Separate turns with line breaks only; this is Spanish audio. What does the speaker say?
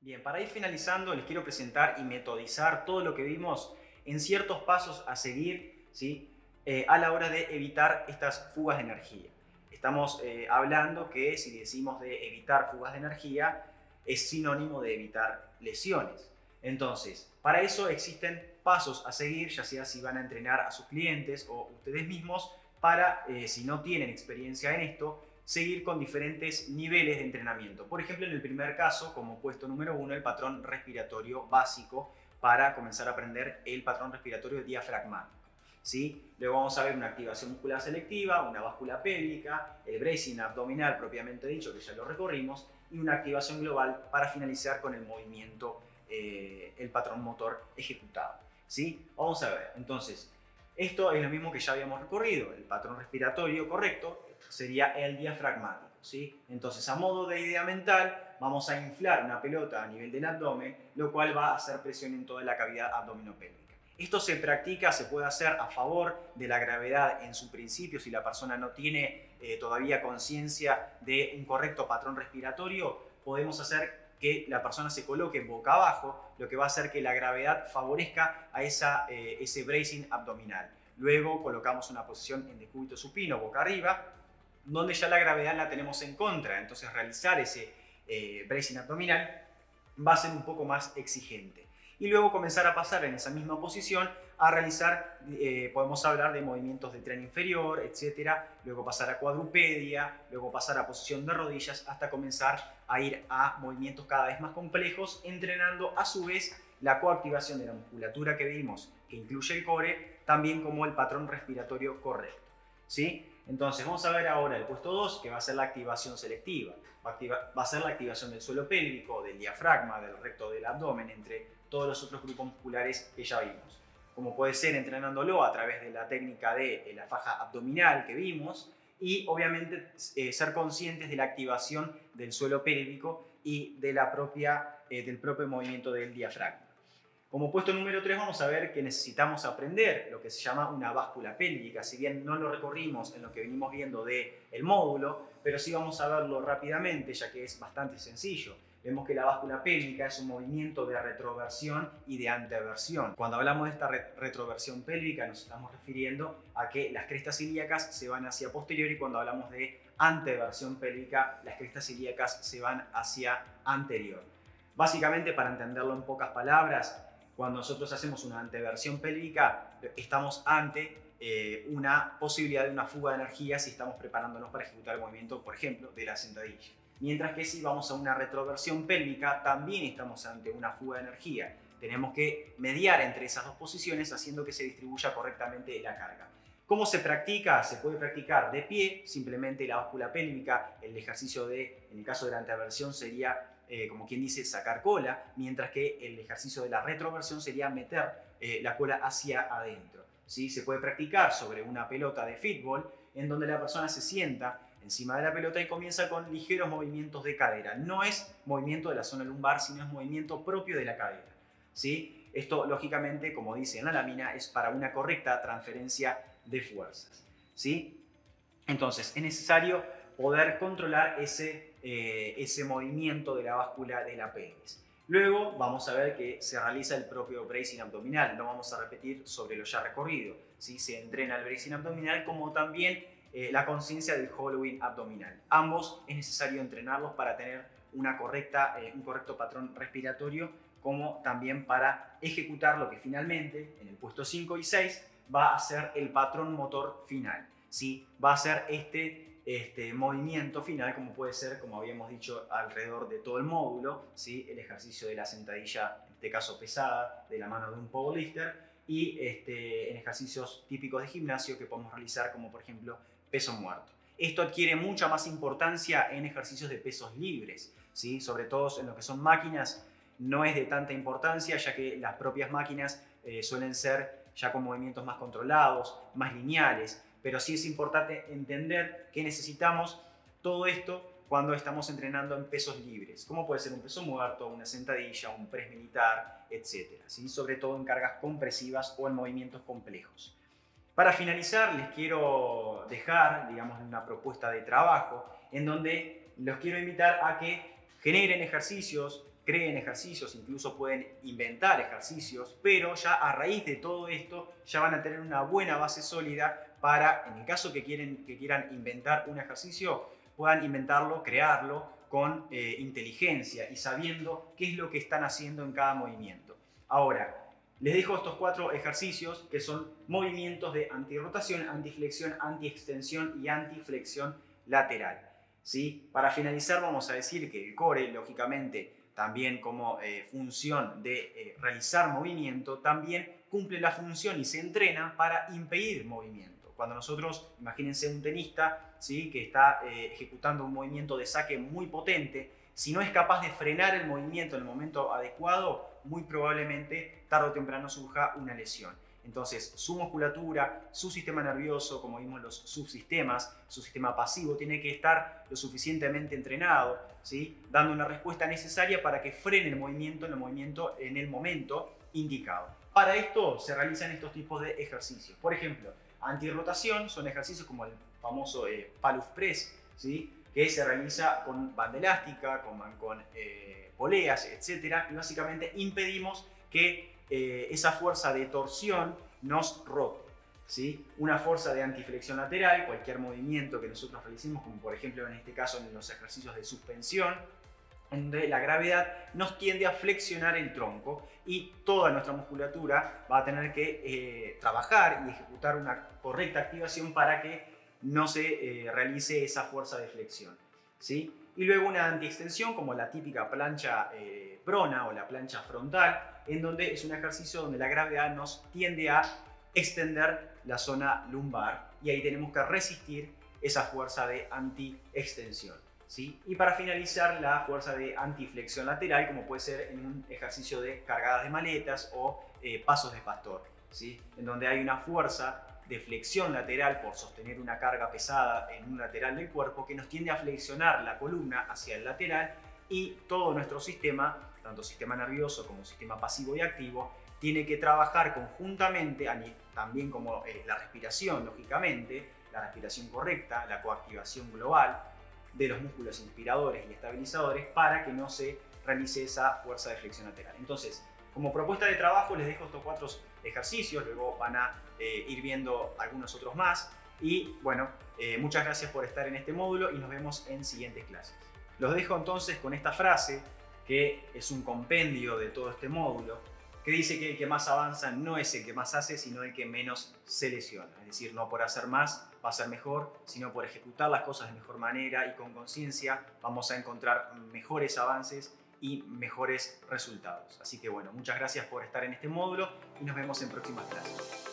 Bien, para ir finalizando, les quiero presentar y metodizar todo lo que vimos en ciertos pasos a seguir, ¿sí? A la hora de evitar estas fugas de energía. Estamos hablando que si decimos de evitar fugas de energía, es sinónimo de evitar lesiones. Entonces, para eso existen pasos a seguir, ya sea si van a entrenar a sus clientes o ustedes mismos, para, si no tienen experiencia en esto, seguir con diferentes niveles de entrenamiento. Por ejemplo, en el primer caso, como puesto número 1, el patrón respiratorio básico para comenzar a aprender el patrón respiratorio diafragmático. ¿Sí? Luego vamos a ver una activación muscular selectiva, una báscula pélvica, el bracing abdominal propiamente dicho, que ya lo recorrimos, y una activación global para finalizar con el movimiento, el patrón motor ejecutado. ¿Sí? Vamos a ver, entonces, esto es lo mismo que ya habíamos recorrido. El patrón respiratorio correcto sería el diafragmático, ¿sí? Entonces, a modo de idea mental, vamos a inflar una pelota a nivel del abdomen, lo cual va a hacer presión en toda la cavidad abdominopélvica. Esto se practica, se puede hacer a favor de la gravedad en su principio, si la persona no tiene todavía conciencia de un correcto patrón respiratorio, podemos hacer que la persona se coloque boca abajo, lo que va a hacer que la gravedad favorezca a ese bracing abdominal. Luego colocamos una posición en decúbito supino, boca arriba, donde ya la gravedad la tenemos en contra. Entonces realizar ese bracing abdominal va a ser un poco más exigente. Y luego comenzar a pasar en esa misma posición a realizar, podemos hablar de movimientos de tren inferior, etcétera. Luego pasar a cuadrupedia, luego pasar a posición de rodillas, hasta comenzar a ir a movimientos cada vez más complejos, entrenando a su vez la coactivación de la musculatura que vimos, que incluye el core, también como el patrón respiratorio correcto. ¿Sí? Entonces vamos a ver ahora el puesto 2, que va a ser la activación selectiva. Va a ser la activación del suelo pélvico, del diafragma, del recto del abdomen, entre todos los otros grupos musculares que ya vimos. Como puede ser entrenándolo a través de la técnica de la faja abdominal que vimos, y obviamente ser conscientes de la activación del suelo pélvico y de del propio movimiento del diafragma. Como puesto número 3 vamos a ver que necesitamos aprender lo que se llama una báscula pélvica. Si bien no lo recorrimos en lo que venimos viendo del módulo, pero sí vamos a verlo rápidamente, ya que es bastante sencillo. Vemos que la báscula pélvica es un movimiento de retroversión y de anteversión. Cuando hablamos de esta retroversión pélvica nos estamos refiriendo a que las crestas ilíacas se van hacia posterior, y cuando hablamos de anteversión pélvica, las crestas ilíacas se van hacia anterior. Básicamente, para entenderlo en pocas palabras, cuando nosotros hacemos una anteversión pélvica, estamos ante una posibilidad de una fuga de energía si estamos preparándonos para ejecutar el movimiento, por ejemplo, de la sentadilla. Mientras que si vamos a una retroversión pélvica, también estamos ante una fuga de energía. Tenemos que mediar entre esas dos posiciones, haciendo que se distribuya correctamente la carga. ¿Cómo se practica? Se puede practicar de pie, simplemente la báscula pélvica. El ejercicio en el caso de la anteversión sería, como quien dice, sacar cola, mientras que el ejercicio de la retroversión sería meter la cola hacia adentro. ¿Sí? Se puede practicar sobre una pelota de fútbol, en donde la persona se sienta encima de la pelota y comienza con ligeros movimientos de cadera. No es movimiento de la zona lumbar, sino es movimiento propio de la cadera. ¿Sí? Esto, lógicamente, como dice en la lámina, es para una correcta transferencia de fuerzas. ¿Sí? Entonces, es necesario poder controlar ese movimiento de la báscula de la pelvis. Luego vamos a ver que se realiza el propio bracing abdominal. No vamos a repetir sobre lo ya recorrido. ¿Sí? Se entrena el bracing abdominal, como también la conciencia del hollowing abdominal. Ambos es necesario entrenarlos para tener un correcto patrón respiratorio, como también para ejecutar lo que finalmente, en el puesto 5 y 6, va a ser el patrón motor final. ¿Sí? Va a ser este movimiento final, como puede ser, como habíamos dicho, alrededor de todo el módulo, ¿sí? El ejercicio de la sentadilla, en este caso pesada, de la mano de un powerlifter, y en ejercicios típicos de gimnasio que podemos realizar, como por ejemplo peso muerto. Esto adquiere mucha más importancia en ejercicios de pesos libres, ¿sí? Sobre todo en lo que son máquinas, no es de tanta importancia, ya que las propias máquinas suelen ser ya con movimientos más controlados, más lineales, pero sí es importante entender que necesitamos todo esto cuando estamos entrenando en pesos libres, como puede ser un peso muerto, una sentadilla, un press militar, etc. ¿Sí? Sobre todo en cargas compresivas o en movimientos complejos. Para finalizar, les quiero dejar, digamos, una propuesta de trabajo en donde los quiero invitar a que generen ejercicios creen ejercicios, incluso pueden inventar ejercicios, pero ya a raíz de todo esto ya van a tener una buena base sólida para, en el caso que quieran inventar un ejercicio, puedan inventarlo, crearlo con inteligencia y sabiendo qué es lo que están haciendo en cada movimiento. Ahora, les dejo estos 4 ejercicios que son movimientos de antirrotación, antiflexión, antiextensión y antiflexión lateral, ¿sí? Para finalizar vamos a decir que el core, lógicamente, también como función de realizar movimiento, también cumple la función y se entrena para impedir movimiento. Cuando nosotros, imagínense un tenista, ¿sí?, que está ejecutando un movimiento de saque muy potente, si no es capaz de frenar el movimiento en el momento adecuado, muy probablemente tarde o temprano surja una lesión. Entonces, su musculatura, su sistema nervioso, como vimos los subsistemas, su sistema pasivo, tiene que estar lo suficientemente entrenado, ¿sí?, dando una respuesta necesaria para que frene el movimiento en el momento indicado. Para esto se realizan estos tipos de ejercicios. Por ejemplo, antirrotación son ejercicios como el famoso Paluf Press, ¿sí?, que se realiza con banda elástica, con poleas, etc. Y básicamente impedimos que esa fuerza de torsión nos rote, ¿sí? Una fuerza de antiflexión lateral, cualquier movimiento que nosotros realicemos, como por ejemplo en este caso en los ejercicios de suspensión, donde la gravedad nos tiende a flexionar el tronco y toda nuestra musculatura va a tener que trabajar y ejecutar una correcta activación para que no se realice esa fuerza de flexión, ¿sí? Y luego una antiextensión como la típica plancha prona o la plancha frontal, en donde es un ejercicio donde la gravedad nos tiende a extender la zona lumbar y ahí tenemos que resistir esa fuerza de antiextensión, ¿sí? Y para finalizar, la fuerza de antiflexión lateral, como puede ser en un ejercicio de cargadas de maletas o pasos de pastor, ¿sí?, en donde hay una fuerza de flexión lateral por sostener una carga pesada en un lateral del cuerpo que nos tiende a flexionar la columna hacia el lateral y todo nuestro sistema, tanto sistema nervioso como sistema pasivo y activo, tiene que trabajar conjuntamente, también como la respiración, lógicamente, la respiración correcta, la coactivación global de los músculos inspiradores y estabilizadores para que no se realice esa fuerza de flexión lateral. Entonces, como propuesta de trabajo les dejo estos 4 ejercicios, luego van a ir viendo algunos otros más y bueno, muchas gracias por estar en este módulo y nos vemos en siguientes clases. Los dejo entonces con esta frase que es un compendio de todo este módulo que dice que el que más avanza no es el que más hace, sino el que menos se lesiona. Es decir, no por hacer más va a ser mejor, sino por ejecutar las cosas de mejor manera y con conciencia vamos a encontrar mejores avances y mejores resultados. Así que bueno, muchas gracias por estar en este módulo y nos vemos en próximas clases.